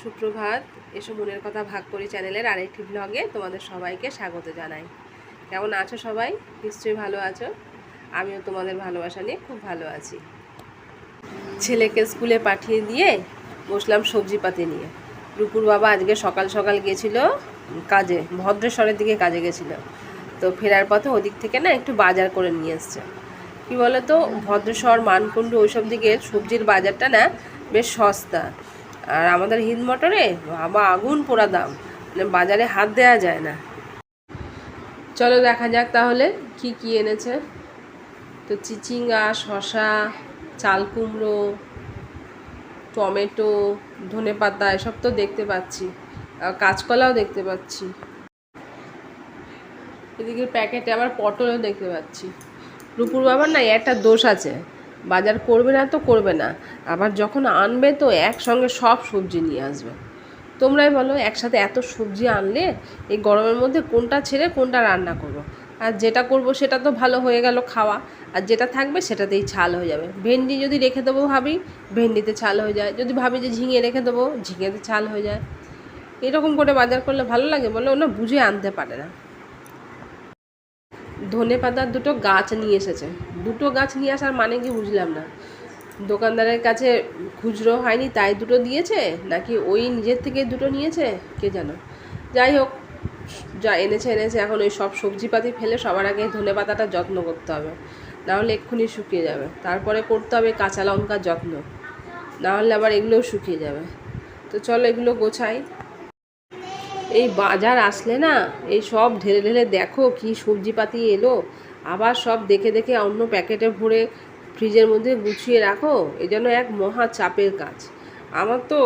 সুপ্রভাত। এসো মনের কথা ভাগ করি চ্যানেলের আরেকটি ব্লগে তোমাদের সবাইকে স্বাগত জানাই। কেমন আছো সবাই? নিশ্চয়ই ভালো আছো। আমিও তোমাদের ভালোবাসা নিয়ে খুব ভালো আছি। ছেলেকে স্কুলে পাঠিয়ে দিয়ে বসলাম সবজিপাতি নিয়ে। রূপুর বাবা আজকে সকাল সকাল গেছিলো কাজে, ভদ্রেশ্বরের দিকে কাজে গেছিলো। তো ফেরার পথে ওদিক থেকে না একটু বাজার করে নিয়ে এসছে। কী বলো তো, ভদ্রেশ্বর, মানকুণ্ডু ওইসব দিকের সবজির বাজারটা না বেশ সস্তা। আর আমাদের হিন্দ মটরে বাবা আগুন পোড়া দাম, মানে বাজারে হাত দেওয়া যায় না। চলো দেখা যাক তাহলে কি কি এনেছে। তো চিচিঙ্গা, শসা, চাল কুমড়ো, টমেটো, ধনেপাতা এসব তো দেখতে পাচ্ছি, আর কাঁচকলাও দেখতে পাচ্ছি। এদিকে প্যাকেটে আবার পটলও দেখতে পাচ্ছি। রূপুর বাবার না একটা দোষ আছে, বাজার করবে না তো করবে না, আবার যখন আনবে তো একসঙ্গে সব সবজি নিয়ে আসবে। তোমরাই বলো, একসাথে এত সবজি আনলে এই গরমের মধ্যে কোনটা ছেড়ে কোনটা রান্না করব। আর যেটা করব সেটা তো ভালো হয়ে গেল খাওয়া, আর যেটা থাকবে সেটাতেই ছাল হয়ে যাবে। ভেন্ডি যদি রেখে দেবো ভাবি, ভেন্ডিতে ছাল হয়ে যায়। যদি ভাবি যে ঝিঙে রেখে দেবো, ঝিঙেতে ছাল হয়ে যায়। এরকম করে বাজার করলে ভালো লাগে? বলে ওনা বুঝে আনতে পারে না। ধনেপাতার দুটো গাছ নিয়ে এসেছে। দুটো গাছ নিয়ে আসার মানে কি বুঝলাম না। দোকানদারের কাছে খুচরো হয়নি তাই দুটো দিয়েছে, নাকি ওই নিজের থেকে দুটো নিয়েছে, কে জানো। যাই হোক, যা এনেছে এনেছে। এখন ওই সব সবজিপাতি ফেলে সবার আগে ধনেপাতাটা যত্ন করতে হবে, নাহলে এক্ষুনি শুকিয়ে যাবে। তারপরে করতে হবে কাঁচা লঙ্কার যত্ন, নাহলে আবার এগুলোও শুকিয়ে যাবে। তো চলো এগুলো গোছাই। এই বাজার আসলে না এই সব ঢেলে ঢেলে দেখো কি সবজিপাতি এলো, আবার সব দেখে দেখে অন্য প্যাকেটে ভরে ফ্রিজের মধ্যে গুছিয়ে রাখো। এই জন্য এক মহা চাপের কাজ। আমার তো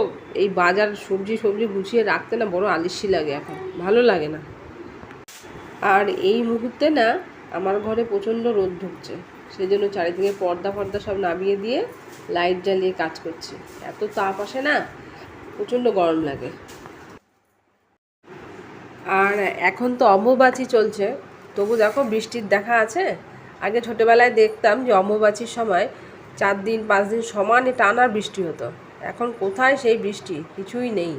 এই বাজার সবজি গুছিয়ে রাখতে না বড় আলিস্যি লাগে, এখন ভালো লাগে না। আর এই মুহূর্তে না আমার ঘরে প্রচণ্ড রোদ ঢুকছে, সেই জন্য চারিদিকে পর্দা সব নামিয়ে দিয়ে লাইট জ্বালিয়ে কাজ করছি। এত তাপ আসে না, প্রচণ্ড গরম লাগে। আর এখন তো অম্বুবাচী চলছে, তবু দেখো বৃষ্টির দেখা আছে। আগে ছোটোবেলায় দেখতাম যে অম্বুবাচীর সময় 4 দিন 5 দিন সমানে টানা বৃষ্টি হতো। এখন কোথায় সেই বৃষ্টি, কিছুই নেই।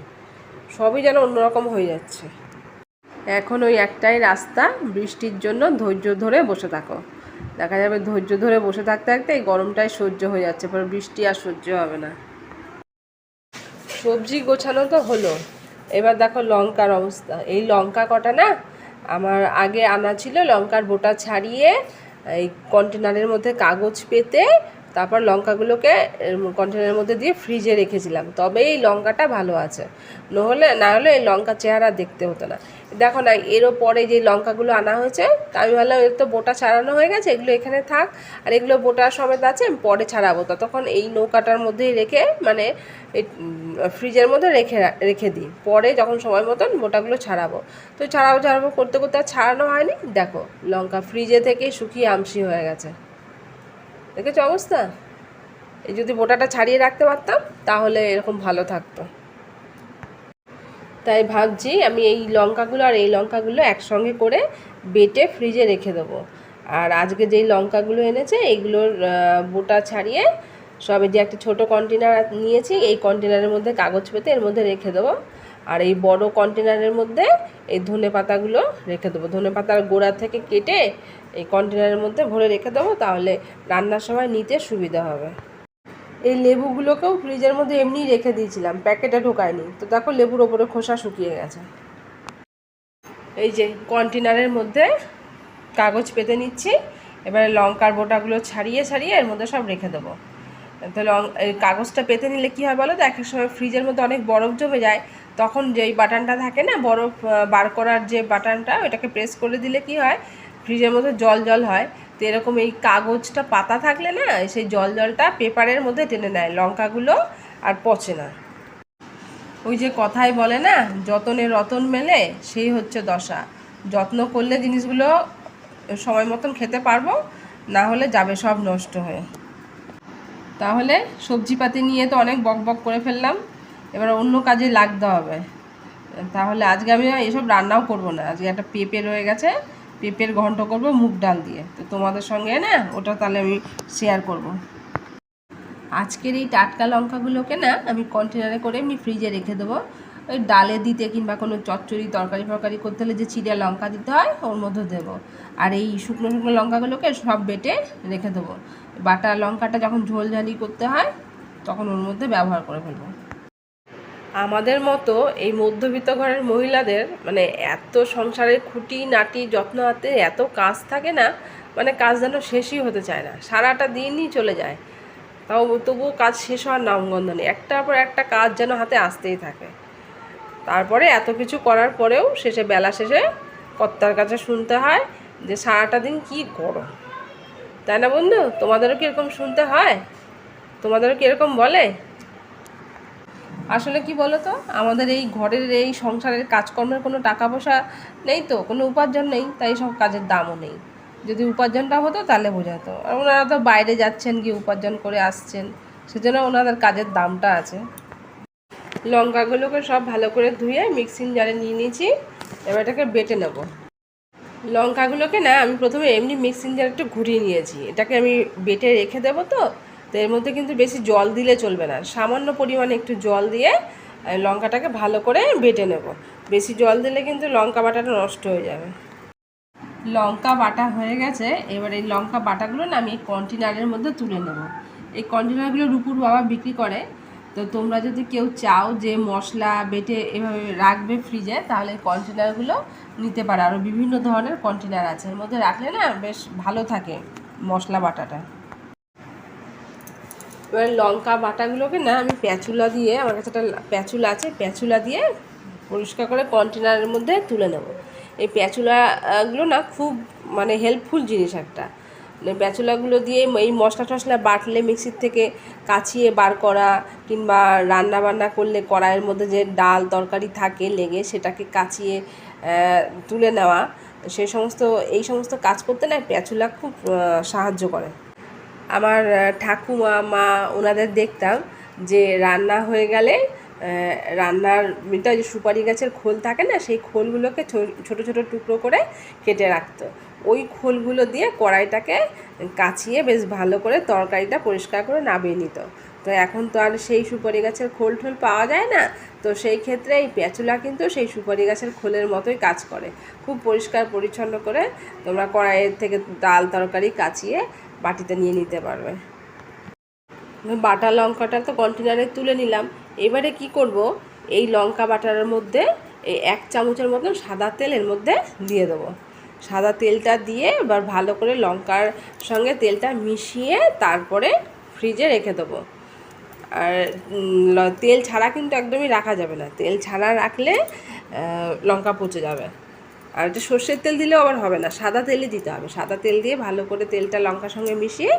সবই যেন অন্যরকম হয়ে যাচ্ছে। এখন ওই একটাই রাস্তা, বৃষ্টির জন্য ধৈর্য ধরে বসে থাকো। দেখা যাবে ধৈর্য ধরে বসে থাকতে থাকতে এই গরমটাই সহ্য হয়ে যাচ্ছে, পরে বৃষ্টি আর সহ্য হবে না। সবজি গোছানো তো হলো, এবার দেখো লঙ্কার অবস্থা। এই লঙ্কা কটা না আমার আগে আনা ছিল, লঙ্কার বোটা ছাড়িয়ে এই কন্টেনারের মধ্যে কাগজ পেতে তারপর লঙ্কাগুলোকে কন্টেনারের মধ্যে দিয়ে ফ্রিজে রেখেছিলাম, তবে এই লঙ্কাটা ভালো আছে। না হলে এই লঙ্কা চেহারা দেখতে হতো না। দেখো না, এরও পরে যে লঙ্কাগুলো আনা হয়েছে, তা আমি ভাবলাম এর তো বোটা ছাড়ানো হয়ে গেছে, এগুলো এখানে থাক, আর এগুলো বোটা সমেত আছে, পরে ছাড়াবো। ততক্ষণ এই নৌকাটার মধ্যেই রেখে, মানে এই ফ্রিজের মধ্যে রেখে দিই, পরে যখন সময় মতন বোটাগুলো ছাড়াবো। তো ছাড়াবো করতে করতে আর ছাড়ানো হয়নি। দেখো লঙ্কা ফ্রিজে থেকে শুকিয়ে আমসি হয়ে গেছে, দেখেছো অবস্থা। এই যদি বোটাটা ছাড়িয়ে রাখতে পারতাম তাহলে এরকম ভালো থাকতো। তাই ভাবছি আমি এই লঙ্কাগুলো আর এই লঙ্কাগুলো একসঙ্গে করে বেটে ফ্রিজে রেখে দেবো। আর আজকে যেই লঙ্কাগুলো এনেছে এইগুলোর বোটা ছাড়িয়ে সব, যে একটা ছোটো কন্টেনার নিয়েছি, এই কন্টেনারের মধ্যে কাগজ পেতে এর মধ্যে রেখে দেবো। আর এই বড় কন্টেনারের মধ্যে এই ধনেপাতাগুলো রেখে দেবো। ধনেপাতার গোড়া থেকে কেটে এই কন্টেনারের মধ্যে ভরে রেখে দেবো, তাহলে রান্নার সময় নিতে সুবিধা হবে। এই লেবুগুলোকেও ফ্রিজের মধ্যে এমনিই রেখে দিয়েছিলাম, প্যাকেটে ঢোকায়নি। তো দেখো লেবুর ওপরে খোসা শুকিয়ে গেছে। এই যে কন্টেনারের মধ্যে কাগজ পেতে নিচ্ছি, এবারে লঙ্কার বোটাগুলো ছাড়িয়ে এর মধ্যে সব রেখে দেবো। তো এই কাগজটা পেতে নিলে কী হয় বলো তো, এক এক সময় ফ্রিজের মধ্যে অনেক বরফ জমে যায়, তখন যেই বাটনটা থাকে না, বরফ বার করার যে বাটনটা, ওটাকে প্রেস করে দিলে কি হয়, ফ্রিজের মধ্যে জল হয়। তো এরকম এই কাগজটা পাতা থাকলে না, সেই জলটা পেপারের মধ্যে টেনে নেয় লঙ্কাগুলো, আর পচে না। ওই যে কথাই বলে না, যতনে রতন মেলে, সেই হচ্ছে দশা। যত্ন করলে জিনিসগুলো সময় মতন খেতে পারবো, না হলে যাবে সব নষ্ট হয়ে। তাহলে সবজিপাতি নিয়ে তো অনেক বক করে ফেললাম, এবার অন্য কাজে লাগতে হবে। তাহলে আজকে আমি এসব রান্নাও করব না। আজকে একটা পেঁপে রয়ে গেছে, পেঁপের ঘন্ট করব মুগ ডাল দিয়ে। তো তোমাদের সঙ্গে না ওটা তাহলে আমি শেয়ার করব। আজকের এই টাটকা লঙ্কাগুলোকে না আমি কন্টেনারে করে এমনি ফ্রিজে রেখে দেবো। ওই ডালে দিতে কিংবা কোনো চচ্চড়ি তরকারি ফরকারি করতে হলে যে চিড়ে লঙ্কা দিতে হয় ওর মধ্যে দেবো। আর এই শুকনো শুকনো লঙ্কাগুলোকে সব বেটে রেখে দেবো। বাটা লঙ্কাটা যখন ঝোলঝালি করতে হয় তখন ওর মধ্যে ব্যবহার করে ফেলবো। আমাদের মতো এই মধ্যবিত্ত ঘরের মহিলাদের মানে এত সংসারের খুঁটি নাটি যত্ন হাতে এত কাজ থাকে না, মানে কাজ যেন শেষই হতে চায় না, সারাটা দিনই চলে যায়। তাও তবুও কাজ শেষ হওয়ার নামগন্ধ নেই, একটার পর একটা কাজ যেন হাতে আসতেই থাকে। তারপরে এত কিছু করার পরেও শেষে বেলা শেষে কর্তার কাছে শুনতে হয় যে সারাটা দিন কি করো। তাই না বন্ধু? তোমাদেরও কি এরকম শুনতে হয়? তোমাদেরও কি এরকম বলে? আসলে কি বলো তো, আমাদের এই ঘরের এই সংসারের কাজকর্মের কোনো টাকা পয়সা নেই, তো কোনো উপার্জন নেই, তাই সব কাজের দামও নেই। যদি উপার্জনটা হতো তাহলে বোঝাতো। আর ওনারা তো বাইরে যাচ্ছেন, গিয়ে উপার্জন করে আসছেন, সেজন্য ওনাদের কাজের দামটা আছে। লঙ্কাগুলোকে সব ভালো করে ধুয়ে মিক্সিং জারে নিয়ে নিয়েছি। এবার এটাকে বেটে নেব। লঙ্কাগুলোকে না আমি প্রথমে এমনি মিক্সিং জারে একটু ঘুরিয়ে নিয়েছি। এটাকে আমি বেটে রেখে দেবো, তো এর মধ্যে কিন্তু বেশি জল দিলে চলবে না, সামান্য পরিমাণে একটু জল দিয়ে লঙ্কাটাকে ভালো করে বেটে নেব। বেশি জল দিলে কিন্তু লঙ্কা বাটাটা নষ্ট হয়ে যাবে। লঙ্কা বাটা হয়ে গেছে। এবার এই লঙ্কা বাটাগুলো না আমি এই কন্টেনারের মধ্যে তুলে নেব। এই কন্টেনারগুলো রূপুর বাবা বিক্রি করে। তো তোমরা যদি কেউ চাও যে মশলা বেটে এভাবে রাখবে ফ্রিজে, তাহলে এই কন্টেনারগুলো নিতে পারো। আরও বিভিন্ন ধরনের কন্টেনার আছে, এর মধ্যে রাখলে না বেশ ভালো থাকে মশলা বাটাটা। এবার লঙ্কা বাটাগুলোকে না আমি প্যাচুলা দিয়ে, আমার কাছে একটা প্যাচুলা আছে, প্যাচুলা দিয়ে পরিষ্কার করে কন্টেনারের মধ্যে তুলে নেব। এই প্যাচুলাগুলো না খুব মানে হেল্পফুল জিনিস একটা। প্যাচুলাগুলো দিয়ে এই মশলা টশলা বাটলে মিক্সির থেকে কাচিয়ে বার করা, কিংবা রান্না বান্না করলে কড়াইয়ের মধ্যে যে ডাল তরকারি থাকে লেগে সেটাকে কাচিয়ে তুলে নেওয়া, এই সমস্ত কাজ করতে না প্যাচুলা খুব সাহায্য করে। আমার ঠাকুমা মা ওনাদের দেখতাম যে রান্না হয়ে গেলে রান্নার মিটা যে সুপারি গাছের খোল থাকে না, সেই খোলগুলোকে ছোট ছোট টুকরো করে কেটে রাখতো। ওই খোলগুলো দিয়ে কড়াইটাকে কাচিয়ে বেশ ভালো করে তরকারিটা পরিষ্কার করে নামিয়ে নিত। তো এখন তো আর সেই সুপারি গাছের খোল ঠোল পাওয়া যায় না, তো সেই ক্ষেত্রে এই প্যাচুলা কিন্তু সেই সুপারি গাছের খোলের মতোই কাজ করে। খুব পরিষ্কার পরিচ্ছন্ন করে তোমরা কড়াইয়ের থেকে ডাল তরকারি কাচিয়ে বাটিতে নিয়ে নিতে পারবে। বাটা লঙ্কাটা তো কন্টেনারে তুলে নিলাম। এবারে কি করব, এই লঙ্কা বাটার মধ্যে এই 1 চামচের মতন সাদা তেল এর মধ্যে দিয়ে দেবো। সাদা তেলটা দিয়ে এবার ভালো করে লঙ্কার সঙ্গে তেলটা মিশিয়ে তারপরে ফ্রিজে রেখে দেবো। আর তেল ছাড়া কিন্তু একদমই রাখা যাবে না, তেল ছাড়া রাখলে লঙ্কা পচে যাবে। আর এটা সর্ষের তেল দিলেও আবার হবে না, সাদা তেলই দিতে হবে। সাদা তেল দিয়ে ভালো করে তেলটা লঙ্কার সঙ্গে মিশিয়ে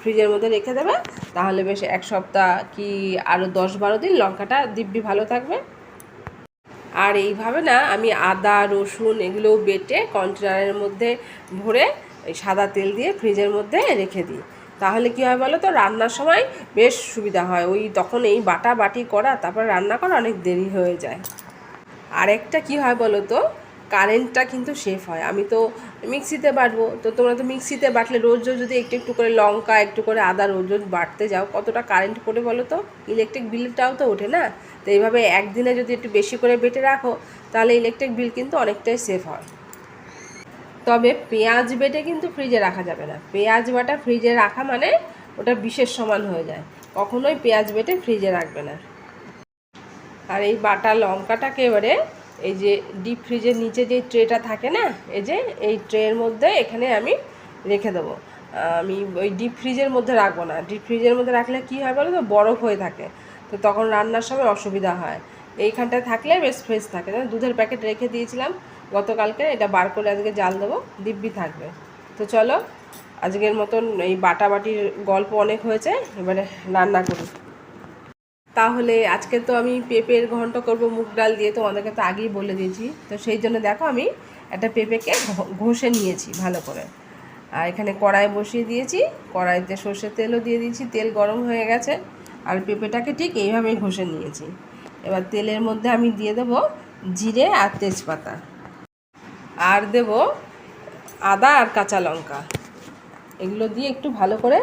ফ্রিজের মধ্যে রেখে দেবে, তাহলে বেশ 1 সপ্তাহ কি আরও 10-12 দিন লঙ্কাটা দিব্যি ভালো থাকবে। আর এইভাবে না আমি আদা রসুন এগুলোও বেটে কন্টেনারের মধ্যে ভরে এই সাদা তেল দিয়ে ফ্রিজের মধ্যে রেখে দিই। তাহলে কী হয় বলো তো, রান্নার সময় বেশ সুবিধা হয়। তখন এই বাটা বাটি করা তারপর রান্না করা অনেক দেরি হয়ে যায়। আরেকটা কী হয় বলো তো, কারেন্টটা কিন্তু সেভ হয়। আমি তো মিক্সিতে বাটবো, তো তোমরা তো মিক্সিতে বাটলে রোজ রোজ যদি একটু একটু করে লঙ্কা একটু করে আদা রোজ রোজ বাটতে যাও, কতটা কারেন্ট পড়ে বলো তো, ইলেকট্রিক বিলটাও তো ওঠে না। তো এইভাবে একদিনে যদি একটু বেশি করে বেটে রাখো, তাহলে ইলেকট্রিক বিল কিন্তু অনেকটাই সেভ হয়। তবে পেঁয়াজ বেটে কিন্তু ফ্রিজে রাখা যাবে না। পেঁয়াজ বাটা ফ্রিজে রাখা মানে ওটা বিষের সমান হয়ে যায়, কখনোই পেঁয়াজ বেটে ফ্রিজে রাখবে না। আর এই বাটা লঙ্কাটাকে এবারে এই যে ডিপ ফ্রিজের নিচে যে ট্রেটা থাকে না, এই ট্রের মধ্যে এখানে আমি রেখে দেবো। আমি ওই ডিপ ফ্রিজের মধ্যে রাখবো না। ডিপ ফ্রিজের মধ্যে রাখলে কী হয় বলো তো, বরফ হয়ে থাকে, তো তখন রান্নার সময় অসুবিধা হয়। এইখানটায় থাকলে বেশ ফ্রেশ থাকে। দুধের প্যাকেট রেখে দিয়েছিলাম গতকালকে, এটা বার করে আজকে জাল দেবো, দিব্যি থাকবে। তো চলো, আজকের মতন এই বাটাবাটির গল্প অনেক হয়েছে, এবারে রান্না করি। তাহলে আজকে তো আমি পেঁপের ঘন্ট করব মুগ ডাল দিয়ে, তোমাদেরকে তো আগেই বলে দিয়েছি। তো সেই জন্য দেখো আমি একটা পেঁপেকে ঘষে নিয়েছি ভালো করে, আর এখানে কড়াই বসিয়ে দিয়েছি, কড়াইতে সর্ষের তেলও দিয়ে দিয়েছি, তেল গরম হয়ে গেছে। আর পেঁপেটাকে ঠিক এইভাবেই ঘষে নিয়েছি। এবার তেলের মধ্যে আমি দিয়ে দেবো জিরে আর তেজপাতা, আর দেব আদা আর কাঁচা লঙ্কা। এগুলো দিয়ে একটু ভালো করে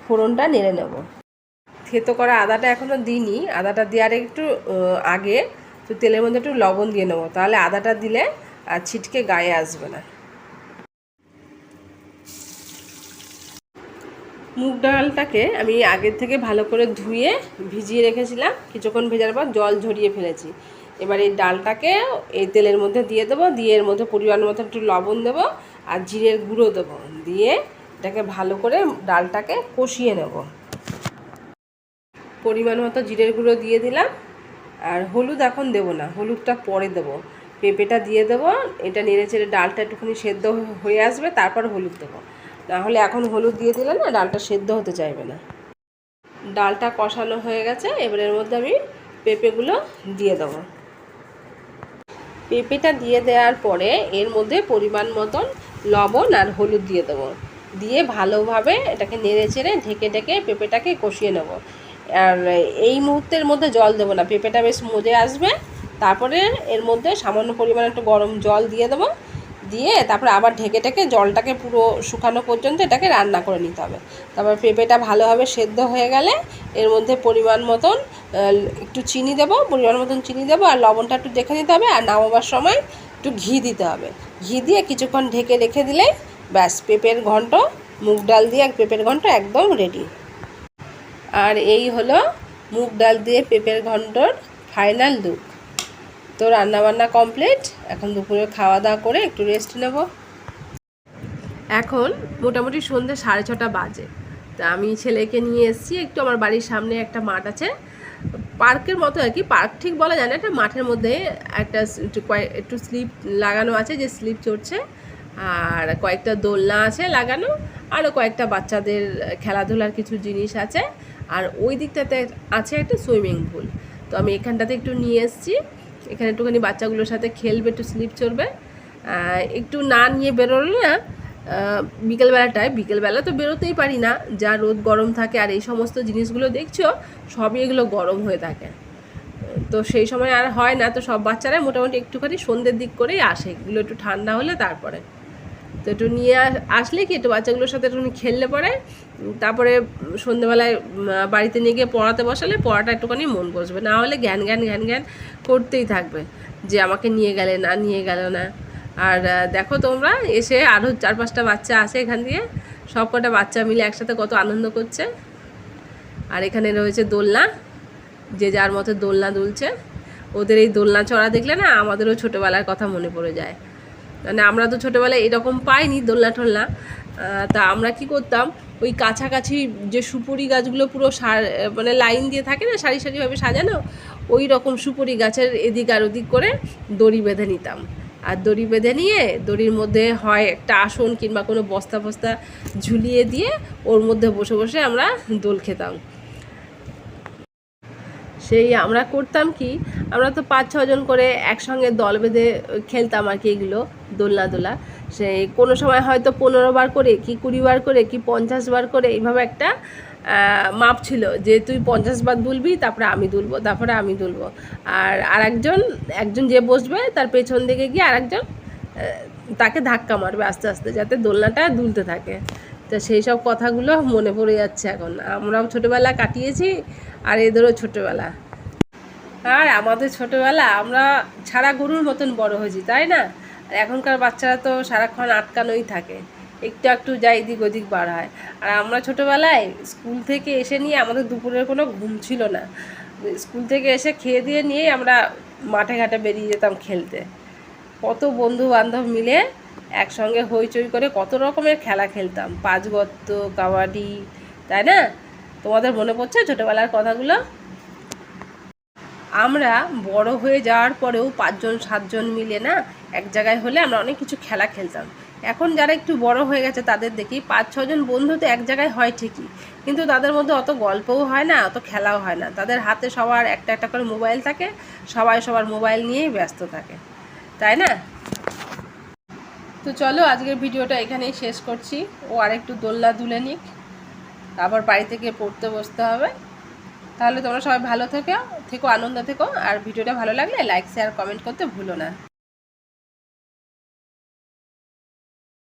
ফোড়নটা নেড়ে নেব। থেতো করা আদাটা এখনও দিইনি, আদাটা দেওয়ার একটু আগে তো তেলের মধ্যে একটু লবণ দিয়ে নেবো, তাহলে আদাটা দিলে আর ছিটকে গায়ে আসবে না। মুগ ডালটাকে আমি আগের থেকে ভালো করে ধুয়ে ভিজিয়ে রেখেছিলাম, কিছুক্ষণ ভেজার পর জল ঝরিয়ে ফেলেছি। এবার এই ডালটাকে এই তেলের মধ্যে দিয়ে দেবো, দিয়ে এর মধ্যে পরিমাণ মতো একটু লবণ দেবো আর জিরের গুঁড়ো দেবো, দিয়ে এটাকে ভালো করে ডালটাকে কষিয়ে নেব। পরিমাণ মতো জিরের গুঁড়ো দিয়ে দিলাম, আর হলুদ এখন দেবো না, হলুদটা পরে দেবো। পেঁপেটা দিয়ে দেবো, এটা নেড়ে চেড়ে ডালটা একটুখানি সেদ্ধ হয়ে আসবে, তারপর হলুদ দেবো। নাহলে এখন হলুদ দিয়ে দিলে না ডালটা সেদ্ধ হতে চাইবে না। ডালটা কষানো হয়ে গেছে, এবার এর মধ্যে আমি পেঁপেগুলো দিয়ে দেবো। পেঁপেটা দিয়ে দেওয়ার পরে এর মধ্যে পরিমাণ মতন লবণ আর হলুদ দিয়ে দেবো, দিয়ে ভালোভাবে এটাকে নেড়ে চেড়ে ঢেকে ঢেকে পেঁপেটাকে কষিয়ে নেব। আর এই মুহূর্তের মধ্যে জল দেবো না, পেঁপেটা বেশ মজে আসবে, তারপরে এর মধ্যে সামান্য পরিমাণে একটু গরম জল দিয়ে দেবো, দিয়ে তারপরে আবার ঢেকে ঢেকে জলটাকে পুরো শুকানো পর্যন্ত এটাকে রান্না করে নিতে হবে। তারপর পেঁপেটা ভালোভাবে সেদ্ধ হয়ে গেলে এর মধ্যে পরিমাণ মতন একটু চিনি দেবো, পরিমাণ মতন চিনি দেবো, আর লবণটা একটু দেখে নিতে হবে, আর নামাবার সময় একটু ঘি দিতে হবে। ঘি দিয়ে কিছুক্ষণ ঢেকে রেখে দিলে ব্যাস পেঁপের ঘন্ট, মুগ ডাল দিয়ে পেঁপের ঘন্ট একদম রেডি। আর এই হলো মুগ ডাল দিয়ে পেঁপের ঘন্টর ফাইনাল লুক। তো রান্নাবান্না কমপ্লিট, এখন দুপুরে খাওয়া দাওয়া করে একটু রেস্ট নেব। এখন মোটামুটি সন্ধ্যে 6:30 বাজে। তা আমি ছেলেকে নিয়ে এসেছি একটু, আমার বাড়ির সামনে একটা মাঠ আছে, পার্কের মতো আর কি, পার্ক ঠিক বলা যায় না, একটা মাঠের মধ্যে একটা একটু স্লিপ লাগানো আছে, যে স্লিপ চড়ছে, আর কয়েকটা দোলনা আছে লাগানো, আরও কয়েকটা বাচ্চাদের খেলাধুলার কিছু জিনিস আছে, আর ওই দিকটাতে আছে একটা সুইমিং পুল। তো আমি এখানটাতে একটু নিয়ে এসেছি, এখানে একটুখানি বাচ্চাগুলোর সাথে খেলবে, একটু স্লিপ চড়বে। একটু না নিয়ে বেরোলে না, বিকেলবেলা তো বেরোতেই পারি না, যা রোদ গরম থাকে, আর এই সমস্ত জিনিসগুলো দেখছো সবই এগুলো গরম হয়ে থাকে, তো সেই সময় আর হয় না। তো সব বাচ্চারাই মোটামুটি একটুখানি সন্ধ্যের দিক করেই আসে, এগুলো একটু ঠান্ডা হলে তারপরে। তো একটু নিয়ে আসলে কি একটু বাচ্চাগুলোর সাথে একটুখানি খেললে পরে, তারপরে সন্ধ্যেবেলায় বাড়িতে নিয়ে গিয়ে পড়াতে বসালে পড়াটা একটুখানি মন বসবে, না হলে ঘ্যান ঘ্যান করতেই থাকবে যে আমাকে নিয়ে গেলে না, নিয়ে গেল না। আর দেখো তোমরা এসে আরও 4-5টা বাচ্চা আসে এখান দিয়ে, সব কটা বাচ্চা মিলে একসাথে কত আনন্দ করছে। আর এখানে রয়েছে দোলনা, যে যার মতো দোলনা দুলছে। ওদের এই দোলনা চড়া দেখলে না আমাদেরও ছোটোবেলার কথা মনে পড়ে যায়। মানে আমরা তো ছোটোবেলায় এরকম পাইনি দোলনা টোলনা, তা আমরা কি করতাম, ওই কাছাকাছি যে সুপুরি গাছগুলো পুরো মানে লাইন দিয়ে থাকে না, সারি সারিভাবে সাজানো, ওই রকম সুপুরি গাছের এদিক আর ওদিক করে দড়ি বেঁধে নিতাম। আর দড়ি বেঁধে নিয়ে দড়ির মধ্যে হয় একটা আসন কিংবা কোনো বস্তা ফস্তা ঝুলিয়ে দিয়ে ওর মধ্যে বসে বসে আমরা দোল খেতাম। সেই আমরা করতাম কি, আমরা তো 5-6 জন করে একসঙ্গে দল বেঁধে খেলতাম আর কি, এগুলো দোলা। সেই কোনো সময় হয়তো 15 বার করে কি 20 বার করে কি 50 বার করে এইভাবে একটা মাপ ছিল, যে তুই 50 বার দুলবি, তারপরে আমি দুলবো, তারপরে আমি দুলবো, আর একজন যে বসবে তার পেছন দিকে গিয়ে আরেকজন তাকে ধাক্কা মারবে আস্তে আস্তে, যাতে দোলনাটা দুলতে থাকে। তো সেই সব কথাগুলো মনে পড়ে যাচ্ছে এখন, আমরাও ছোটোবেলা কাটিয়েছি আর এদেরও ছোটোবেলা। আর আমাদের ছোটোবেলা আমরা ছাড়া গরুর মতন বড় হয়েছি, তাই না? এখনকার বাচ্চারা তো সারাক্ষণ আটকানোই থাকে, একটু যা এদিক ওদিক বার হয়। আর আমরা ছোটোবেলায় স্কুল থেকে এসে নিয়ে আমাদের দুপুরের কোনো ঘুম ছিল না, স্কুল থেকে এসে খেয়ে দিয়ে নিয়েই আমরা মাঠে ঘাটে বেরিয়ে যেতাম খেলতে। কত বন্ধু বান্ধব মিলে একসঙ্গে হইচই করে কত রকমের খেলা খেলতাম, 5 গত্ত, কাবাডি, তাই না? তোমাদের মনে পড়ছে ছোটোবেলার কথাগুলো? আমরা বড় হয়ে যাওয়ার পরেও 5-7 জন মিলে না এক জায়গায় হলে আমরা অনেক কিছু খেলা খেলতাম। এখন যারা একটু বড় হয়ে গেছে তাদের দেখি 5-6 জন বন্ধু তো এক জায়গায় হয় ঠিকই, কিন্তু তাদের মধ্যে অত গল্পও হয় না, অত খেলাও হয় না। তাদের হাতে সবার একটা করে মোবাইল থাকে, সবাই সবার মোবাইল নিয়েই ব্যস্ত থাকে, তাই না? তো চলো আজকের ভিডিওটা এখানেই শেষ করছি। ও আরেকটু দোলনা দুলে নিক, তারপর বাড়ি থেকে পড়তে বসতে হবে। তাহলে তোমরা সবাই ভালো থেকো, আনন্দ থেকো, আর ভিডিওটা ভালো লাগলে লাইক শেয়ার কমেন্ট করতে ভুলো না।